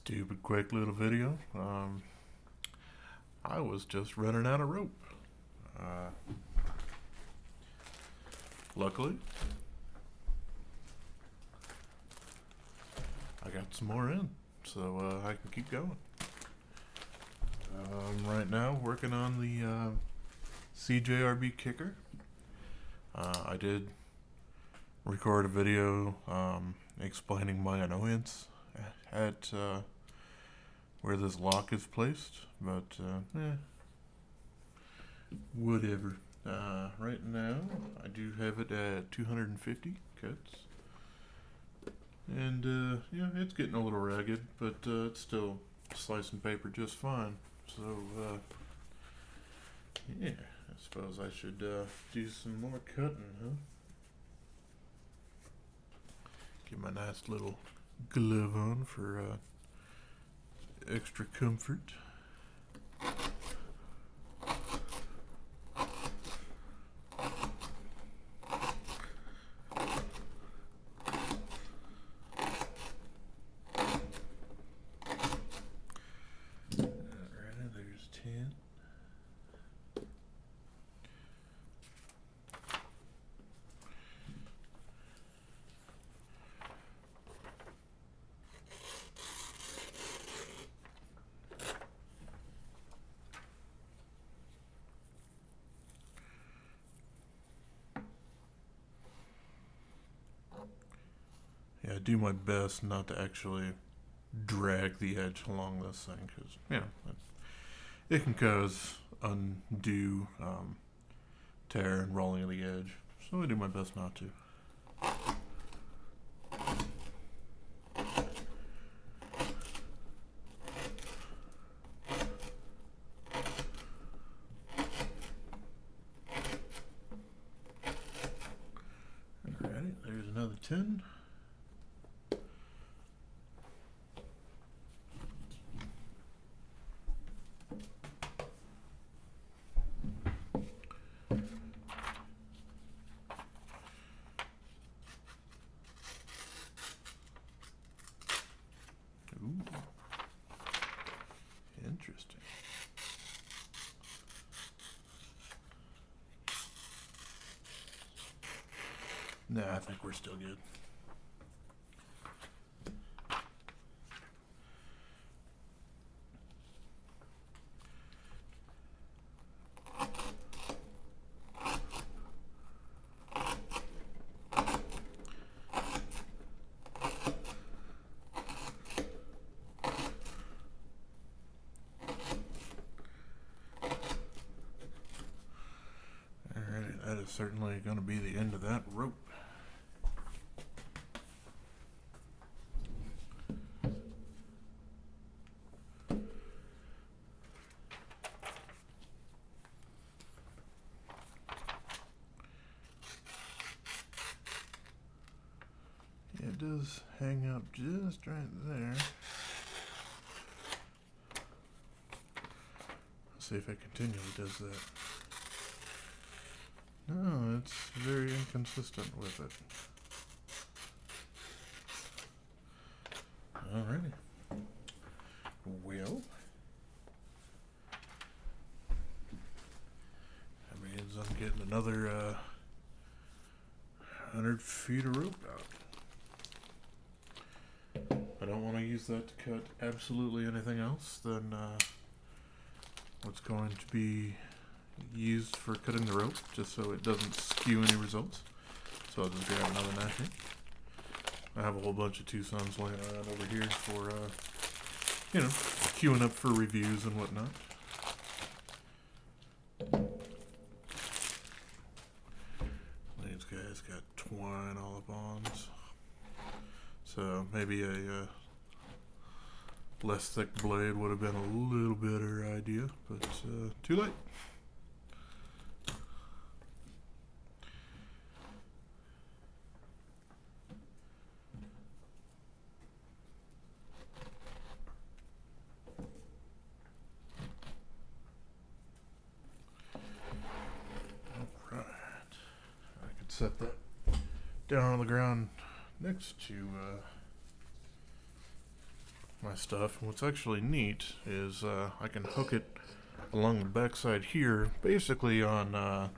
Stupid quick little video. I was just running out of rope. Uh, Luckily, I got some more in, so I can keep going. Right now, working on the CJRB Kicker. I did record a video explaining my annoyance at where this lock is placed, but whatever. Right now, I do have it at 250 cuts, and yeah, it's getting a little ragged, but it's still slicing paper just fine. So yeah, I suppose I should do some more cutting, huh? Get my nice little glove on for extra comfort. Alright, there's 10. Yeah, I do my best not to actually drag the edge along this thing, because, you know, it can cause undue tear and rolling of the edge. So I do my best not to. Alrighty, there's another 10. Ooh, interesting. Nah, I think we're still good. Alrighty, that is certainly going to be the end of that rope. It does hang up just right there. Let's see if it continually does that. No, it's very inconsistent with it. Alrighty. Well, that means I'm getting another 100 feet of rope out. I don't want to use that to cut absolutely anything else than what's going to be used for cutting the rope, just so it doesn't skew any results. So I'll just grab another knife here. I have a whole bunch of Tucson's laying around over here for, you know, queuing up for reviews and whatnot. These guys got twine all up on. So maybe a less thick blade would have been a little better idea, but too late. Alright, I could set that down on the ground next to my stuff. And what's actually neat is I can hook it along the backside here, basically on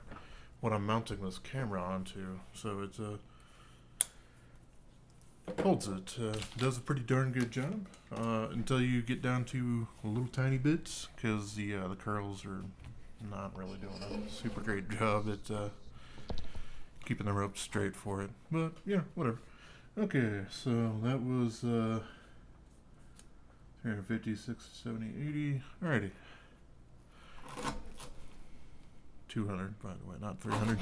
what I'm mounting this camera onto. So it holds it. Does a pretty darn good job until you get down to little tiny bits, because the curls are not really doing a super great job at keeping the rope straight for it. But yeah, whatever. Okay, so that was 350, 60, 70, 80. Alrighty. 200, by the way, not 300.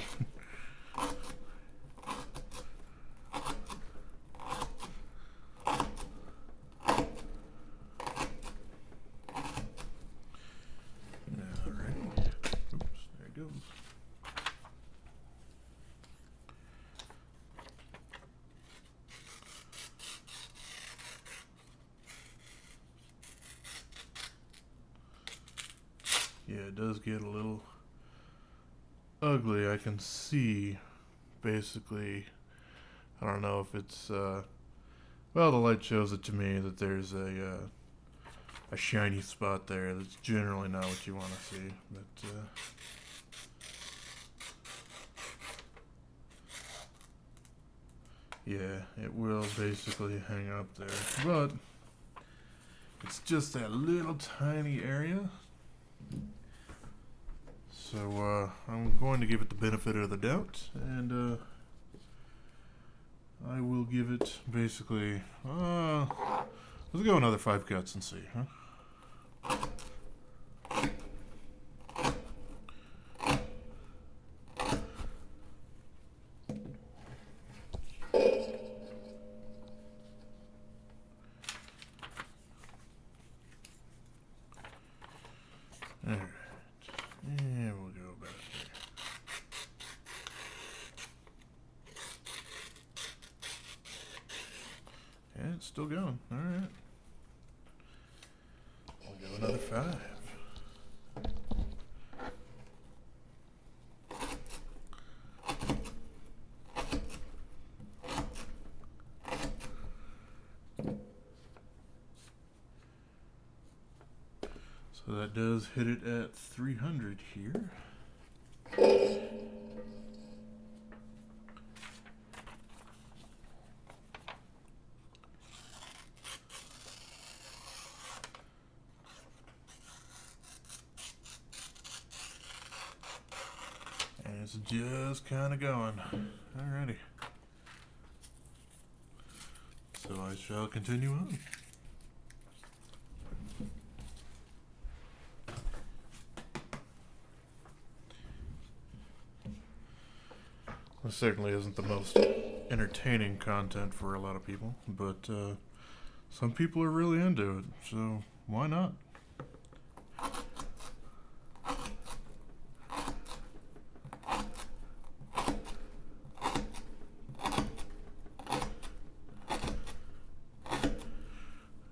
Alrighty. Oops, there it goes. Yeah, it does get a little ugly. I can see, basically, I don't know if it's, well, the light shows it to me that there's a shiny spot there. That's generally not what you want to see, but, yeah, it will basically hang up there, but it's just that little tiny area. So I'm going to give it the benefit of the doubt, and I will give it basically, let's go another 5 cuts and see, huh? Alright, and we'll go back there. Yeah, it's still going. Alright. We'll go another 5. So that does hit it at 300 here. And it's just kind of going. Alrighty. So I shall continue on. This certainly isn't the most entertaining content for a lot of people, but some people are really into it, so why not?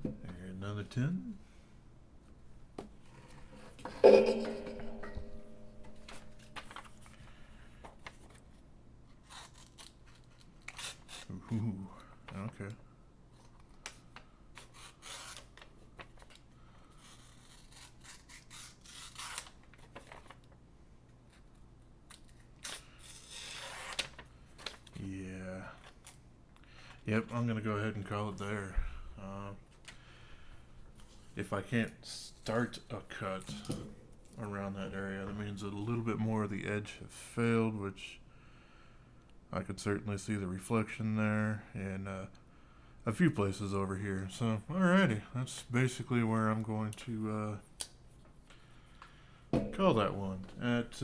There, another 10. Ooh, okay. Yeah. Yep, I'm gonna go ahead and call it there. If I can't start a cut around that area, that means that a little bit more of the edge have failed, which I could certainly see the reflection there, and a few places over here. So, alrighty, that's basically where I'm going to call that one. At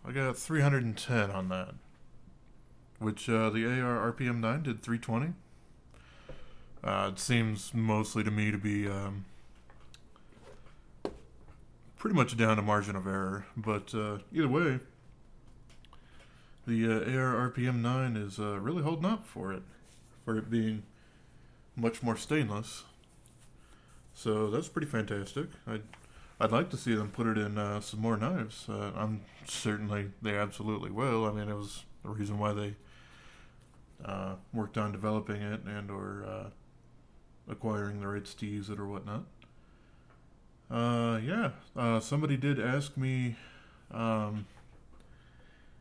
I got 310 on that, which the AR RPM 9 did 320. It seems mostly to me to be pretty much down to margin of error, but either way, the AR RPM 9 is really holding up for it being much more stainless. So that's pretty fantastic. I'd like to see them put it in some more knives. I'm certainly they absolutely will. I mean, it was the reason why they worked on developing it and or acquiring the rights to use it or whatnot. Somebody did ask me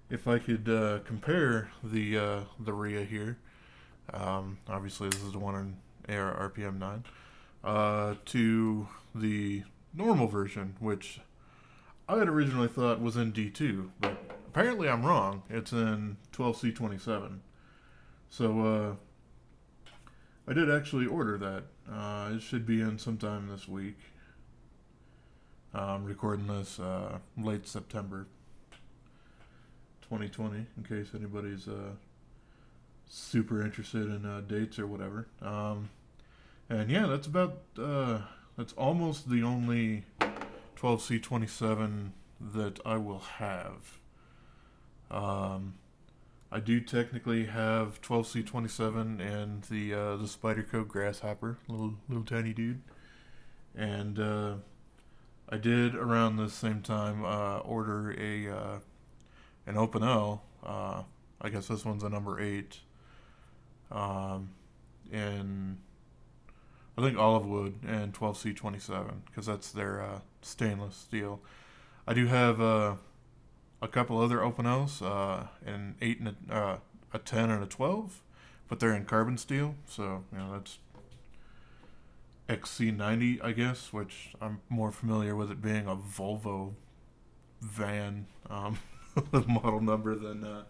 if I could compare the RIA here. Obviously, this is the one in AR RPM 9 to the normal version, which I had originally thought was in D2, but apparently I'm wrong. It's in 12C27. So I did actually order that. It should be in sometime this week. I'm recording this late September 2020, in case anybody's super interested in dates or whatever. And yeah, that's almost the only 12C27 that I will have. I do technically have 12C27 and the Spyderco Grasshopper, little tiny dude, and I did around the same time order an Open L. I guess this one's a number 8. In I think olive wood and 12C27 because that's their stainless steel. I do have a couple other Open L's, an 8 and a 10 and a 12, but they're in carbon steel, so that's XC90, I guess, which I'm more familiar with it being a Volvo van model number than a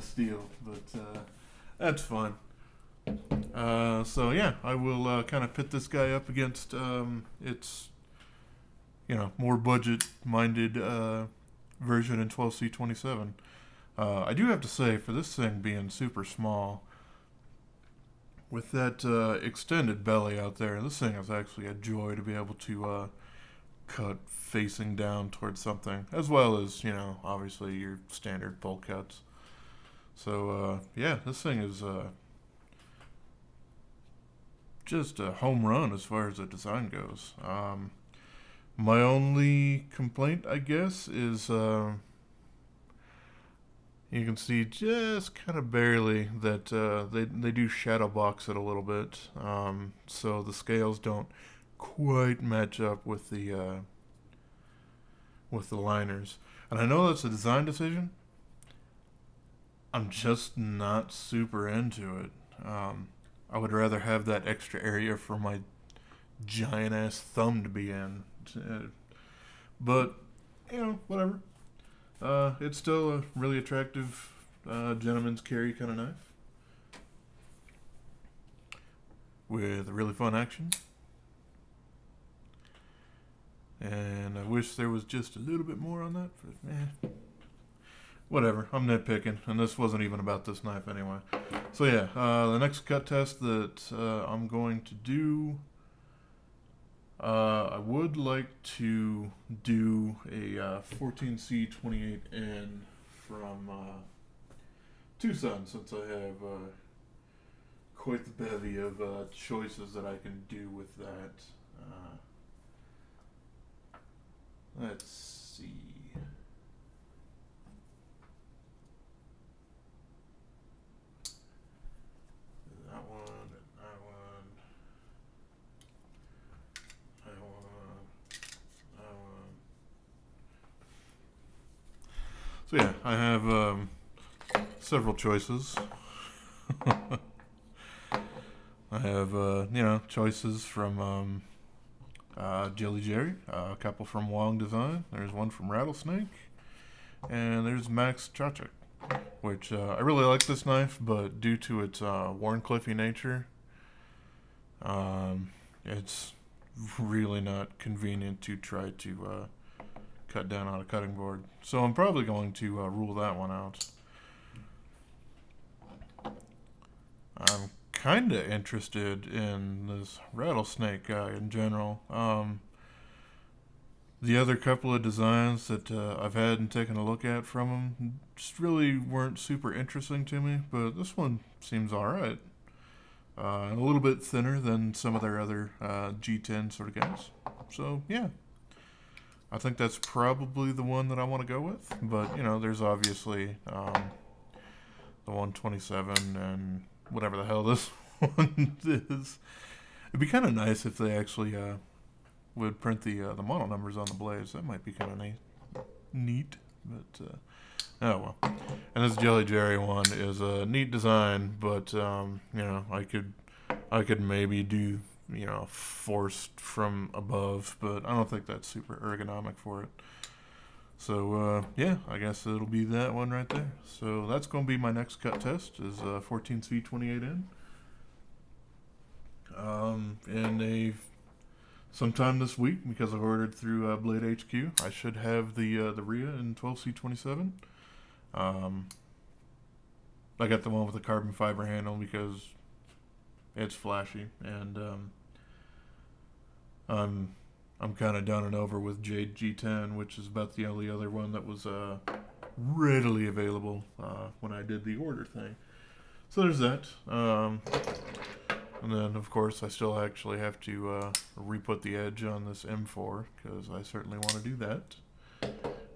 steel, but that's fine. So yeah, I will kind of pit this guy up against its more budget-minded version in 12C27. I do have to say, for this thing being super small, with that extended belly out there, this thing is actually a joy to be able to cut facing down towards something, as well as, obviously your standard pull cuts. So, yeah, this thing is just a home run as far as the design goes. My only complaint, I guess, is you can see just kind of barely that they do shadow box it a little bit, so the scales don't quite match up with the liners. And I know that's a design decision. I'm just not super into it. I would rather have that extra area for my giant ass thumb to be in. But, whatever. It's still a really attractive gentleman's carry kind of knife with really fun action. And I wish there was just a little bit more on that, but whatever. I'm nitpicking, and this wasn't even about this knife anyway. So yeah, the next cut test that I'm going to do, I would like to do a 14C28N from Tucson, since I have quite the bevy of choices that I can do with that. Let's see. That one, that one, that one, that one. So yeah, I have several choices. I have choices from Jelly Jerry, a couple from Wong Design. There's one from Rattlesnake, and there's Max Chachik, which I really like this knife, but due to its Warncliffey nature, it's really not convenient to try to cut down on a cutting board. So I'm probably going to rule that one out. I'm kind of interested in this Rattlesnake guy in general. The other couple of designs that I've had and taken a look at from him just really weren't super interesting to me, but this one seems alright. A little bit thinner than some of their other G10 sort of guys. So, yeah. I think that's probably the one that I want to go with, but, there's obviously the 127 and whatever the hell this one is. It'd be kind of nice if they actually would print the model numbers on the blades. That might be kind of neat. But oh well. And this Jelly Jerry one is a neat design, but I could maybe do forced from above, but I don't think that's super ergonomic for it. So yeah, I guess it'll be that one right there. So that's going to be my next cut test is 14C28N. And sometime this week, because I've ordered through Blade HQ, I should have the RIA in 12C27. I got the one with the carbon fiber handle because it's flashy, and I'm kind of done and over with Jade G10, which is about the only other one that was readily available when I did the order thing. So there's that. And then, of course, I still actually have to re-put the edge on this M4 because I certainly want to do that.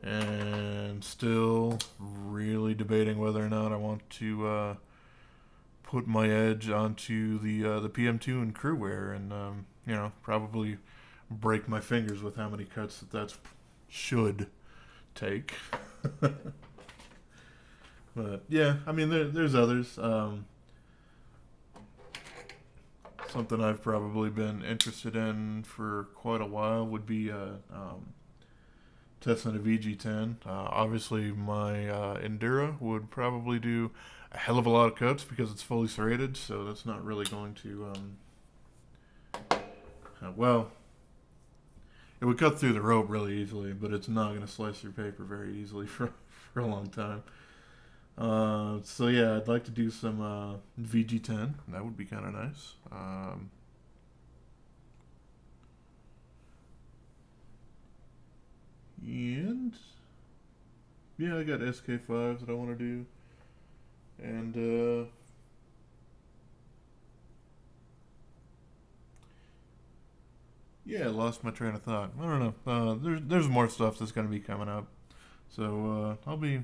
And still really debating whether or not I want to put my edge onto the PM2 and crewwear, and probably break my fingers with how many cuts that should take. But yeah, I mean there's others. Something I've probably been interested in for quite a while would be testing a VG10. Obviously, my Endura would probably do a hell of a lot of cuts because it's fully serrated, so that's not really going to well, it would cut through the rope really easily, but it's not going to slice through paper very easily for a long time. So yeah, I'd like to do some VG10. That would be kind of nice. And yeah, I got SK5s that I want to do, and yeah, I lost my train of thought. I don't know. There's more stuff that's going to be coming up, so I'll be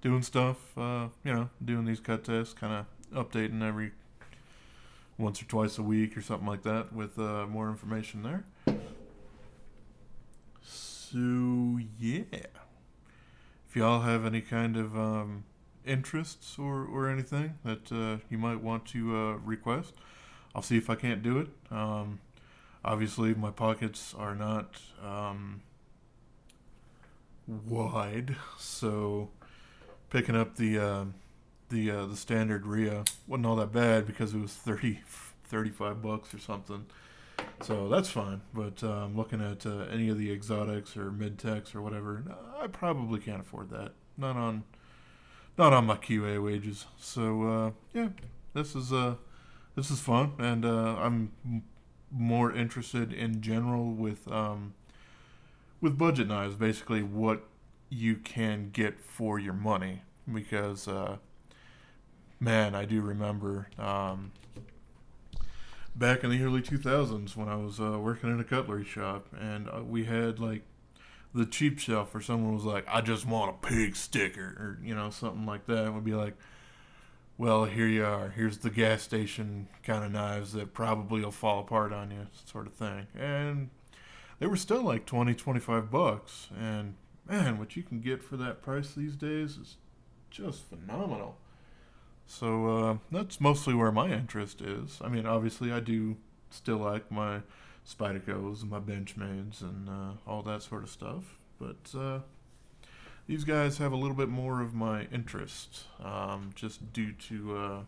doing stuff. Doing these cut tests, kind of updating every once or twice a week or something like that with more information there. So yeah, if y'all have any kind of interests or anything that you might want to request, I'll see if I can't do it. Obviously, my pockets are not wide, so picking up the standard RIA wasn't all that bad because it was $35 or something. So that's fine. But looking at any of the exotics or mid-techs or whatever, I probably can't afford that. Not on my QA wages. So yeah, this is fun, and I'm more interested in general with budget knives. Basically, what you can get for your money, because man, I do remember back in the early 2000s when I was working in a cutlery shop, and we had like the cheap shelf where someone was like, I just want a pig sticker, or something like that. It would be like, well, here you are. Here's the gas station kind of knives that probably will fall apart on you, sort of thing. And they were still like $20-25, and man, what you can get for that price these days is just phenomenal. So that's mostly where my interest is. I mean, obviously, I do still like my Spydicos and my Benchmades and all that sort of stuff, but these guys have a little bit more of my interest, just due to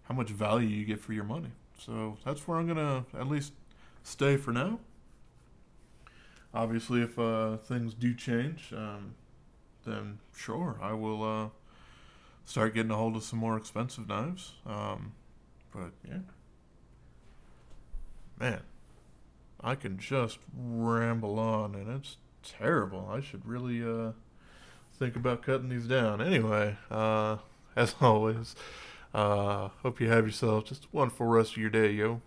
how much value you get for your money. So that's where I'm gonna at least stay for now. Obviously, if things do change, then sure, I will start getting a hold of some more expensive knives. But yeah, man, I can just ramble on, and it's terrible. I should really think about cutting these down. Anyway, as always, hope you have yourself just a wonderful rest of your day, yo.